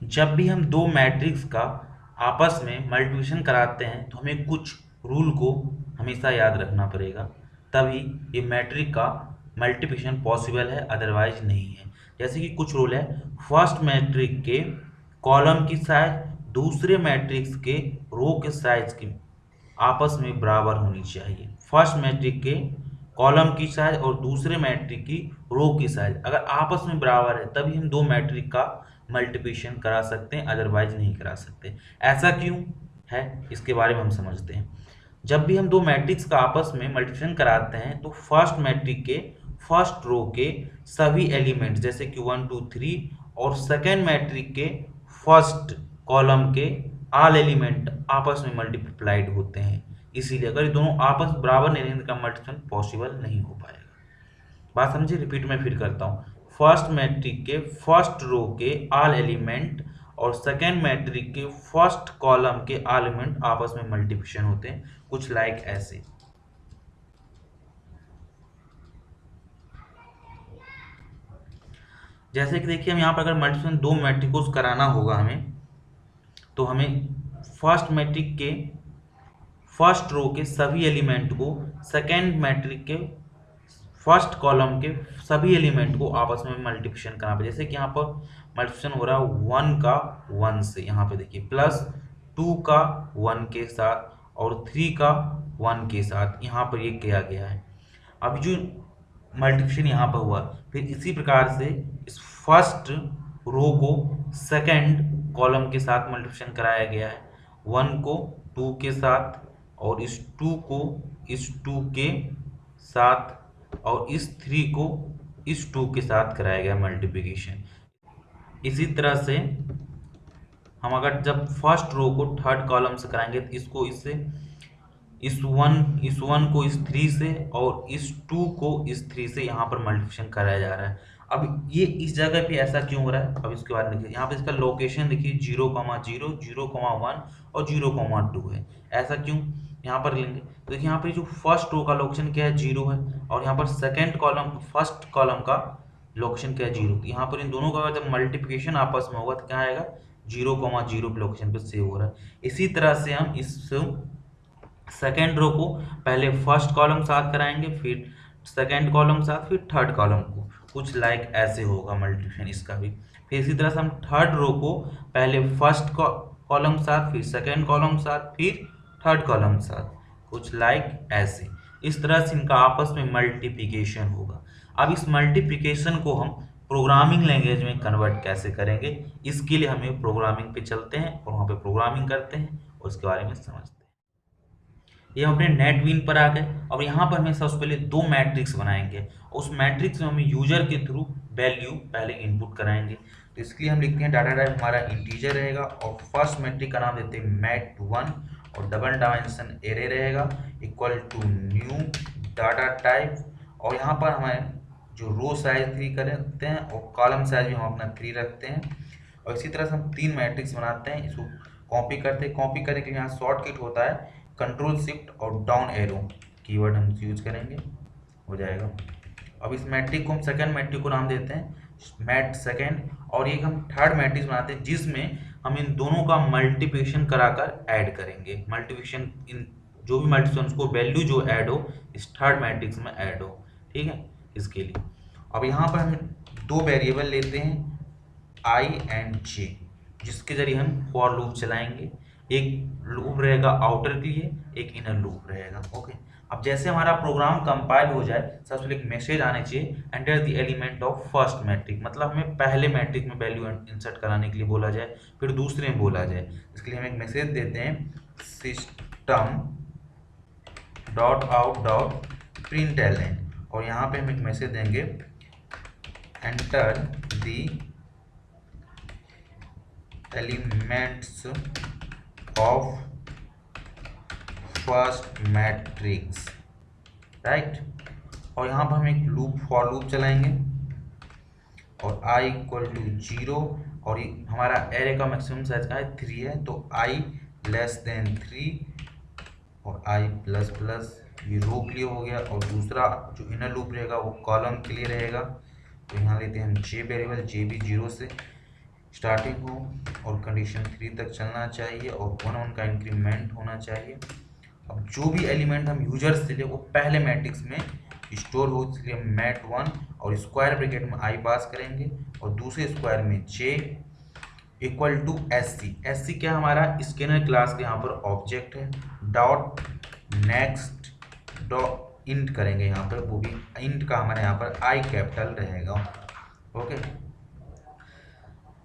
जब भी हम दो मैट्रिक्स का आपस में मल्टीप्लिकेशन कराते हैं तो हमें कुछ रूल को हमेशा याद रखना पड़ेगा, तभी ये मैट्रिक का मल्टीप्लिकेशन पॉसिबल है, अदरवाइज नहीं है। जैसे कि कुछ रूल है, फर्स्ट मैट्रिक के कॉलम की साइज दूसरे मैट्रिक्स के रो के साइज की आपस में बराबर होनी चाहिए। फर्स्ट मैट्रिक के कॉलम की साइज और दूसरे मैट्रिक की रो की साइज अगर आपस में बराबर है तभी हम दो मैट्रिक का मल्टीप्लिकेशन करा सकते हैं, अदरवाइज नहीं करा सकते। ऐसा क्यों है इसके बारे में हम समझते हैं। जब भी हम दो मैट्रिक्स का आपस में मल्टीप्लिकेशन कराते हैं तो फर्स्ट मैट्रिक के फर्स्ट रो के सभी एलिमेंट्स जैसे कि 1 2 3 और सेकेंड मैट्रिक के फर्स्ट कॉलम के ऑल एलिमेंट आपस में मल्टीप्लाइड होते हैं। इसीलिए अगर ये दोनों आपस बराबर नहीं रहेंगे तो मल्टीप्लिकेशन पॉसिबल नहीं हो पाएगा। बात समझिए, रिपीट में फिर करता हूँ। फर्स्ट मैट्रिक के फर्स्ट रो के ऑल एलिमेंट और सेकेंड मैट्रिक के फर्स्ट कॉलम के ऑल एलिमेंट आपस में मल्टीप्लिकेशन होते हैं, कुछ लाइक ऐसे। जैसे कि देखिए हम यहाँ पर अगर मल्टीप्लिकेशन दो मैट्रिक्स कराना होगा हमें, तो हमें फर्स्ट मैट्रिक के फर्स्ट रो के सभी एलिमेंट को सेकेंड मैट्रिक के फर्स्ट कॉलम के सभी एलिमेंट को आपस में मल्टीप्लिकेशन करना पड़ेगा। जैसे कि यहाँ पर मल्टीप्लिकेशन हो रहा है 1 का 1 से, यहाँ पे देखिए प्लस 2 का 1 के साथ और 3 का 1 के साथ यहाँ पर ये किया गया है। अब जो मल्टीप्लिकेशन यहाँ पर हुआ, फिर इसी प्रकार से इस फर्स्ट रो को सेकेंड कॉलम के साथ मल्टीप्लिकेशन कराया गया है। 1 को 2 के साथ और इस 2 को इस 2 के साथ और इस 3 को इस 2 के साथ कराया गया मल्टीप्लिकेशन। इसी तरह से हम अगर जब फर्स्ट रो को थर्ड कॉलम से कराएंगे तो इसको इससे इस 1 को इस 3 से और इस 2 को इस 3 से यहाँ पर मल्टीप्लिकेशन कराया जा रहा है। अब ये इस जगह पे ऐसा क्यों हो रहा है, अब इसके बाद देखिए यहाँ पे इसका लोकेशन देखिए 0,0 0,1 और 0,2 है। ऐसा क्यों यहाँ पर लेंगे, तो देखिए यहाँ पर जो फर्स्ट रो का लोकेशन क्या है 0 है और यहाँ पर सेकेंड कॉलम फर्स्ट कॉलम का लोकेशन क्या है 0। तो यहाँ पर इन दोनों का जब मल्टीप्लिकेशन आपस में होगा तो क्या आएगा 0,0 लोकेशन पे सेव हो रहा है। इसी तरह से हम इस सेकेंड रो को पहले फर्स्ट कॉलम साथ कराएंगे, फिर सेकेंड कॉलम साथ, फिर थर्ड कॉलम को, कुछ लाइक ऐसे होगा मल्टीप्लिकेशन इसका भी। फिर इसी तरह से हम थर्ड रो को पहले फर्स्ट कॉलम साथ, फिर सेकेंड कॉलम साथ, फिर थर्ड कॉलम साथ, कुछ लाइक ऐसे। इस तरह से इनका आपस में मल्टीप्लिकेशन होगा। अब इस मल्टीप्लिकेशन को हम प्रोग्रामिंग लैंग्वेज में कन्वर्ट कैसे करेंगे, इसके लिए हमें प्रोग्रामिंग पे चलते हैं और वहाँ पे प्रोग्रामिंग करते हैं और उसके बारे में समझते हैं। ये हम अपने नेटबीन पर आ गए और यहाँ पर हमें सबसे पहले दो मैट्रिक्स बनाएंगे। उस मैट्रिक्स में हम यूजर के थ्रू वैल्यू पहले इनपुट कराएंगे। तो इसके लिए हम लिखते हैं डाटा टाइप हमारा इंटीजर रहेगा और फर्स्ट मैट्रिक का नाम देते हैं मैट1 और डबल डायमेंशन एरे रहेगा equal to new data type. और यहाँ पर हमें जो रो साइज 3 करते हैं और कॉलम साइज भी हम अपना 3 रखते हैं। और इसी तरह से हम तीन मैट्रिक्स बनाते हैं, इसको कॉपी करते हैं। कॉपी करने के लिए यहाँ शॉर्टकट होता है कंट्रोल शिफ्ट और डाउन एरो कीवर्ड हम यूज करेंगे, हो जाएगा। अब इस मैट्रिक को हम सेकंड मैट्रिक को नाम देते हैं मैट सेकंड और एक हम थर्ड मैट्रिक्स बनाते हैं जिसमें हम इन दोनों का मल्टीप्लिकेशन कराकर ऐड करेंगे। मल्टीप्लिकेशन इन जो भी मल्टीप्लिकेशन उसको वैल्यू जो ऐड हो इस थर्ड मैट्रिक्स में ऐड हो, ठीक है, इसके लिए। अब यहाँ पर हम दो वेरिएबल लेते हैं आई एंड जे जिसके जरिए हम फॉर लूप चलाएंगे। एक लूप रहेगा आउटर के लिए, एक इनर लूप रहेगा, ओके। अब जैसे हमारा प्रोग्राम कंपाइल हो जाए सबसे पहले एक मैसेज आना चाहिए enter the element of first matrix, मतलब हमें पहले मैट्रिक में वैल्यू इंसर्ट कराने के लिए बोला जाए, फिर दूसरे में बोला जाए। इसके लिए हम एक मैसेज देते हैं system dot out dot println और यहाँ पे हम एक मैसेज देंगे enter the elements of first matrix, right. और यहाँ पर हम एक लूप फॉर लूप चलाएंगे और i इक्वल टू 0 और हमारा एरे का मैक्सिमम साइज का है 3 है तो i लेस देन 3 और i प्लस प्लस, ये रो के लिए हो गया। और दूसरा जो इनर लूप रहेगा वो कॉलम के लिए रहेगा। तो यहाँ लेते हैं हम j वेरिएबल, j भी 0 से स्टार्टिंग हो और कंडीशन 3 तक चलना चाहिए और 1 का इंक्रीमेंट होना चाहिए। अब जो भी एलिमेंट हम यूजर से ले वो पहले मैट्रिक्स में स्टोर हो, इसलिए मैट 1 और स्क्वायर ब्रैकेट में आई पास करेंगे और दूसरे स्क्वायर में J equal to S C. S C क्या हमारा स्कैनर क्लास के यहाँ पर ऑब्जेक्ट है। डॉट नेक्स्ट डॉट इंट करेंगे यहाँ पर, वो भी इंट का हमारे यहाँ पर आई कैपिटल रहेगा। ओके,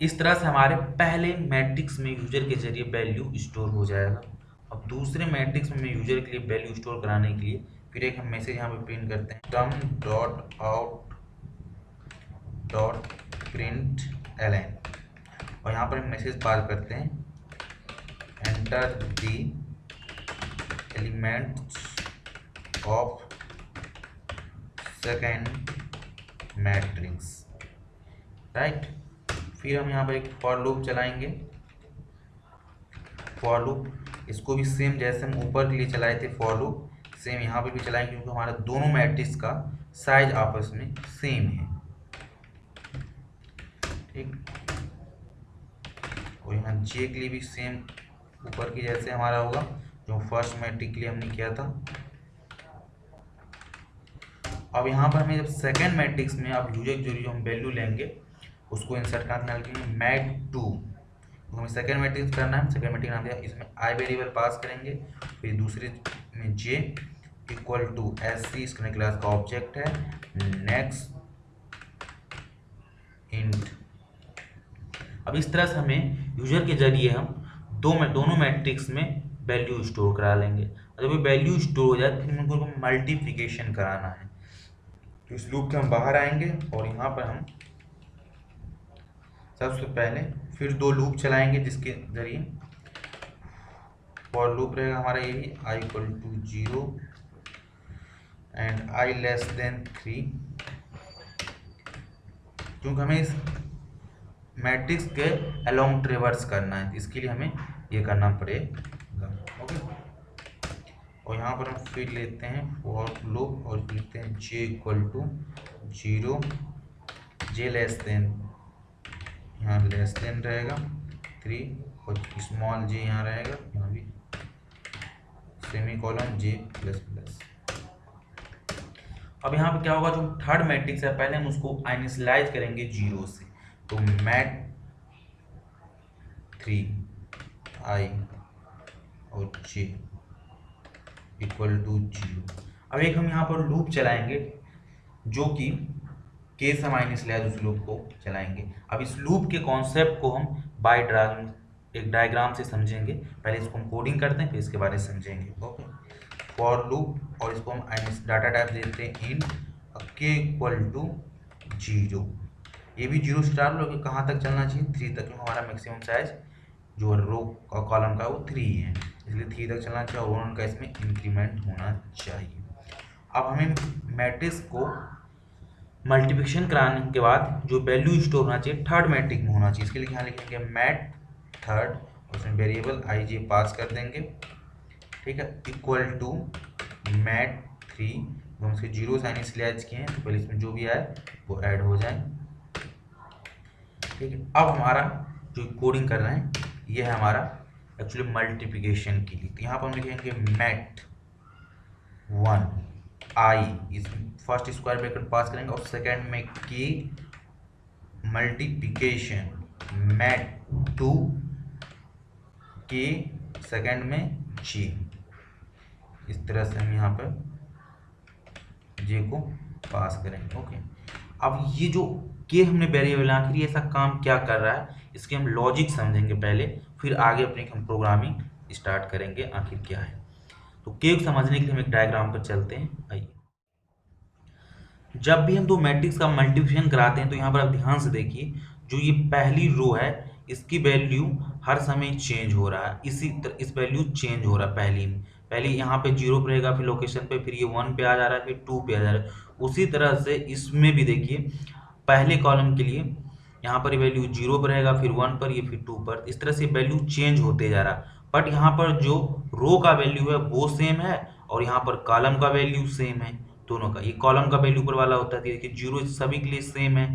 इस तरह से हमारे पहले मैट्रिक्स में यूजर के जरिए वैल्यू स्टोर हो जाएगा। अब दूसरे मैट्रिक्स में यूजर के लिए वैल्यू स्टोर कराने के लिए फिर एक हम मैसेज यहाँ पे प्रिंट करते हैं, term dot out dot println, और यहाँ पर हम मैसेज पास करते हैं enter the elements of second matrix, right. फिर हम यहाँ पर एक फॉर लूप चलाएंगे। फॉर लूप इसको भी सेम जैसे हम ऊपर के लिए चलाए थे फॉर लूप, सेम यहाँ पर भी चलाएंगे, क्योंकि हमारा दोनों मैट्रिक्स का साइज आपस में सेम है, ठीक। और यहाँ जे के लिए भी सेम ऊपर की जैसे हमारा होगा जो फर्स्ट मैट्रिक के लिए हमने किया था। अब यहाँ पर हमें जब सेकेंड मैट्रिक्स में अब यूजर जो हम वैल्यू लेंगे उसको इंसर्ट करना है, मैट 2, तो हमें सेकेंड मैट्रिक्स करना है, सेकेंड मैट्रिक्स नाम दिया, इसमें आई वेरिएबल पास करेंगे, फिर दूसरे में जे इक्वल टू एस सी, इसके क्लास का ऑब्जेक्ट है, नेक्स्ट इंट। अब इस तरह से हमें यूजर के जरिए हम दोनों मैट्रिक्स में वैल्यू स्टोर करा लेंगे। जब ये वैल्यू स्टोर हो जाए फिर उनको मल्टीप्लिकेशन कराना है। तो इस लूप के हम बाहर आएंगे और यहाँ पर हम सबसे पहले फिर दो लूप चलाएंगे, जिसके जरिए फॉर लूप रहेगा हमारा यही i equal to 0 and i less than 3, क्योंकि हमें इस मैट्रिक्स के अलोंग ट्रेवर्स करना है, इसके लिए हमें ये करना पड़ेगा। ओके, और यहाँ पर हम फिर लेते हैं फॉर लूप और लिखते हैं j equal to 0, j less than, यहाँ लेस देन रहेगा 3 और स्मॉल जे यहाँ रहेगा, यहाँ भी semicolon j plus plus. अब यहाँ पे क्या होगा, जो थर्ड मैट्रिक्स है पहले हम उसको इनिशियलाइज करेंगे 0 से, तो मैट 3 आई और जे इक्वल टू 0। अब एक हम यहाँ पर लूप चलाएंगे जो कि केस हम इनिशियलाइज उस लूप को चलाएंगे। अब इस लूप के कॉन्सेप्ट को हम बाय एक डायग्राम से समझेंगे। पहले इसको हम कोडिंग करते हैं फिर इसके बारे में समझेंगे। ओके, फॉर लूप और इसको हम डाटा टाइप देते हैं इंट के इक्वल टू 0। ये भी 0 स्टार लो, कहाँ तक चलना चाहिए 3 तक, क्योंकि हमारा मैक्सिमम साइज जो रो का कॉलम का वो 3 है, इसलिए 3 तक चलना चाहिए और 1 का इसमें इंक्रीमेंट होना चाहिए। अब हमें मैट्रिक्स को मल्टीप्लिकेशन कराने के बाद जो वैल्यू स्टोर होना चाहिए थर्ड मैट्रिक में होना चाहिए, इसके लिए यहाँ लिखेंगे मैट थर्ड और उसमें वेरिएबल आई जे पास कर देंगे, ठीक है, इक्वल टू मैट 3, हम उसके 0 से इनिशियलाइज किए हैं तो पहले इसमें जो भी आए वो ऐड हो जाए, ठीक है। अब हमारा जो कोडिंग कर रहे हैं ये है हमारा एक्चुअली मल्टीप्लिकेशन के लिए, तो यहाँ पर हम लिखेंगे मैट 1 आई, इसमें फर्स्ट स्क्वायर ब्रैकेट पास करेंगे और सेकेंड में के मल्टीप्लिकेशन मैट 2 के सेकेंड में जी, इस तरह से हम यहाँ पर जे को पास करेंगे। ओके, अब ये जो के हमने वेरिएबल आखिर ये ऐसा काम क्या कर रहा है इसके हम लॉजिक समझेंगे पहले, फिर आगे अपनी हम प्रोग्रामिंग स्टार्ट करेंगे आखिर क्या है। तो के को समझने के लिए हम एक डायग्राम पर चलते हैं। आइए, जब भी हम दो मैट्रिक्स का मल्टीप्लिकेशन कराते हैं तो यहाँ पर आप ध्यान से देखिए, जो ये पहली रो है इसकी वैल्यू हर समय चेंज हो रहा है, इसी तरह इस वैल्यू चेंज हो रहा है। पहले यहाँ पे 0 पे रहेगा, फिर लोकेशन पे, फिर ये 1 पे आ जा रहा है, फिर 2 पे आ जा रहा है। उसी तरह से इसमें भी देखिए, पहले कॉलम के लिए यहाँ पर वैल्यू 0 पर रहेगा, फिर 1 पर, ये फिर 2 पर, इस तरह से वैल्यू चेंज होते जा रहा है। बट यहाँ पर जो रो का वैल्यू है वो सेम है और यहाँ पर कॉलम का वैल्यू सेम है, दोनों का। ये कॉलम का वैल्यू ऊपर वाला होता है, देखिए 0 सभी के लिए सेम है,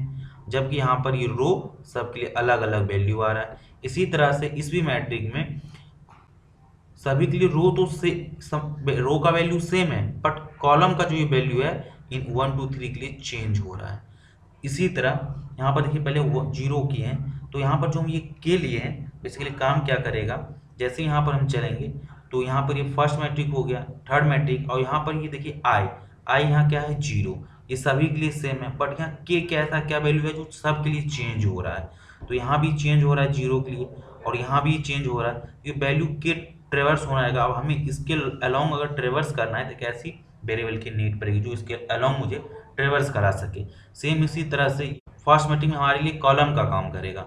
जबकि यहाँ पर ये रो सबके लिए अलग अलग वैल्यू आ रहा है। इसी तरह से इस भी मैट्रिक में सभी के लिए रो तो से रो का वैल्यू सेम है, बट कॉलम का जो ये वैल्यू है इन 1 2 3 के लिए चेंज हो रहा है। इसी तरह यहाँ पर देखिए पहले वो जीरो किए हैं, तो यहाँ पर जो हम ये के लिए हैं बेसिकली काम क्या करेगा, जैसे यहाँ पर हम चलेंगे तो यहाँ पर ये फर्स्ट मैट्रिक हो गया, थर्ड मैट्रिक, और यहाँ पर ये देखिए आई यहाँ क्या है जीरो, ये सभी के लिए सेम है, बट यहाँ के कैसा क्या वैल्यू है जो सबके लिए चेंज हो रहा है। तो यहाँ भी चेंज हो रहा है जीरो के लिए, और यहाँ भी चेंज हो रहा है, ये वैल्यू के ट्रेवर्स होना आएगा। अब हमें इसके अलोंग अगर ट्रेवर्स करना है तो कैसी वेरिएबल की नीड पड़ेगी जो इसके अलोंग मुझे ट्रेवर्स करा सके। सेम इसी तरह से फर्स्ट मैट्रिक में हमारे लिए कॉलम का काम करेगा।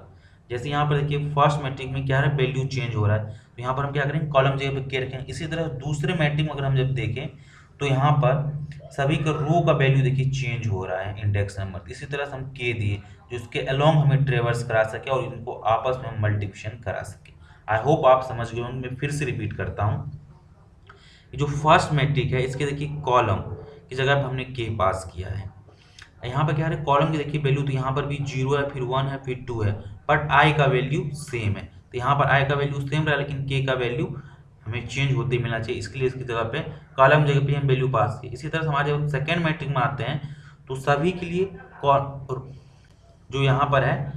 जैसे यहाँ पर देखिए फर्स्ट मैट्रिक में क्या है वैल्यू चेंज हो रहा है, तो यहाँ पर हम क्या करेंगे कॉलम जगह पे के रखेंगे। इसी तरह दूसरे मैट्रिक में अगर हम जब देखें तो यहाँ पर सभी का रो का वैल्यू देखिए चेंज हो रहा है इंडेक्स नंबर। इसी तरह से हम के दिए जो इसके अलोंग हमें ट्रेवर्स करा सके और इनको आपस में मल्टीप्लिकेशन करा सके। आई होप आप समझ गए होंगे। मैं फिर से रिपीट करता हूँ, जो फर्स्ट मैट्रिक है इसके देखिए कॉलम की जगह पर हमने के पास किया है। यहाँ पर क्या है कॉलम की देखिए वैल्यू, तो यहाँ पर भी जीरो है, फिर 1 है, फिर 2 है, बट आई का वैल्यू सेम है। तो यहाँ पर आई का वैल्यू सेम रहा, लेकिन के का वैल्यू हमें चेंज होते मिलना चाहिए, इसके लिए इसकी जगह पे कॉलम जगह पे हम वैल्यू पास किए। इसी तरह से हमारे जब सेकेंड मैट्रिक में आते हैं तो सभी के लिए जो यहाँ पर है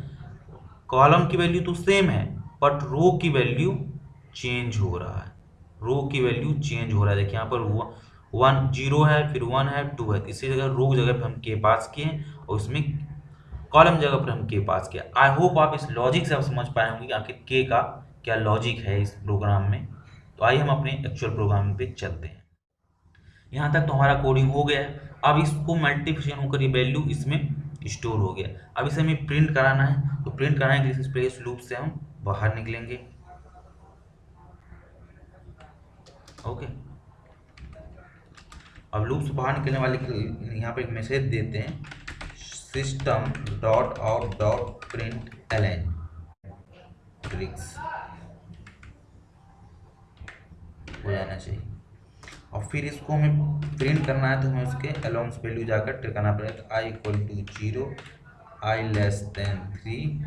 कॉलम की वैल्यू तो सेम है, बट रो की वैल्यू चेंज हो रहा है, रो की वैल्यू चेंज हो रहा है। देखिए यहाँ पर 1 जीरो है, फिर 1 है, 2 है, इसी जगह रो जगह पे हम के पास किए और इसमें कॉलम जगह पर हम के पास किया। आई होप आप इस लॉजिक से आप समझ पाए होंगे कि आखिर के का क्या लॉजिक है इस प्रोग्राम में। तो आइए हम अपने एक्चुअल प्रोग्राम पे चलते हैं। यहाँ तक तो हमारा कोडिंग हो गया है। अब इसको मल्टीप्लिकेशन होकर ये वैल्यू इसमें स्टोर हो गया। अब इसे हमें प्रिंट कराना है, तो प्रिंट कराने के लिए इस प्लेस लूप से हम बाहर निकलेंगे। ओके, अब लूप से बाहर निकलने वाले यहाँ पे एक मैसेज देते हैं system dot out dot println tricks हो जाना चाहिए। और फिर इसको हमें प्रिंट करना है तो हमें उसके अलोंग वैल्यू जाकर टिकाना पड़ेगा। तो i equal to 0, i less than 3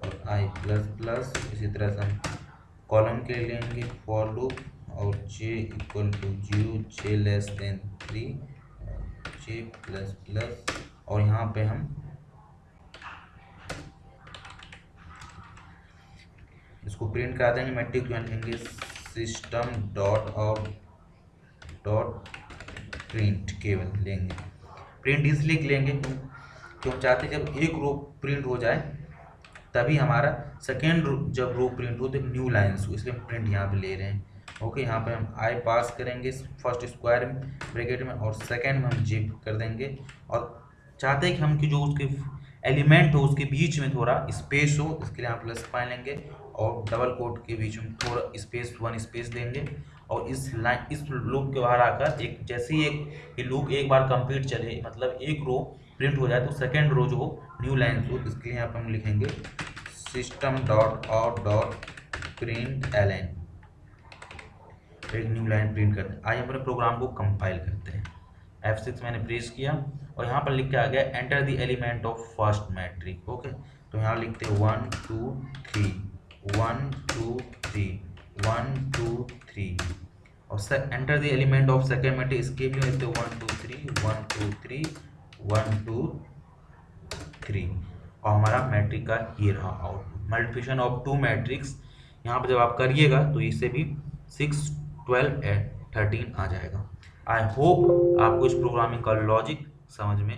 और आई प्लस प्लस। इसी तरह से हम कॉलम के लिए लेंगे फॉर लूप और j equal to 0, j less than 3, j plus plus, और यहाँ पे हम इसको प्रिंट करा देंगे। मैट्रिक जो लिखेंगे system dot out dot print केवल लेंगे। प्रिंट इसलिए लेंगे क्योंकि हम चाहते हैं जब एक रो प्रिंट हो जाए तभी हमारा सेकेंड जब रो प्रिंट हो तो न्यू लाइन्स हो, इसलिए हम प्रिंट यहाँ पे ले रहे हैं। ओके, यहाँ पे हम आई पास करेंगे फर्स्ट स्क्वायर ब्रैकेट में और सेकेंड में हम जे कर देंगे। और चाहते हैं कि हम कि जो उसके एलिमेंट हो उसके बीच में थोड़ा स्पेस हो, इसके लिए हम प्लस पाइन लेंगे और डबल कोट के बीच में थोड़ा स्पेस 1 स्पेस देंगे। और इस लूप के बाहर आकर एक जैसे ही ये लूप एक बार कंप्लीट चले, मतलब एक रो प्रिंट हो जाए तो सेकेंड रो जो न्यू लाइन हो, इसके लिए यहाँ पर हम लिखेंगे system dot out dot println, एक न्यू लाइन प्रिंट करते हैं। आइए अपने प्रोग्राम को कंपाइल करते हैं। F6 मैंने प्रेस किया और यहाँ पर लिख के आ गया enter the element of first matrix. Okay, तो यहाँ लिखते हैं 1 2 3 1 2 3 1 2 3 और enter the element of second matrix, इसके भी लिखते हैं 1 2 3 1 2 3 1 2 3 और हमारा मैट्रिक का ये रहा आउटपुट। मल्टीप्लिकेशन ऑफ 2 मैट्रिक्स यहाँ पर जब आप करिएगा तो इससे भी 6 12 13 आ जाएगा। आई होप आपको इस प्रोग्रामिंग का लॉजिक समझ में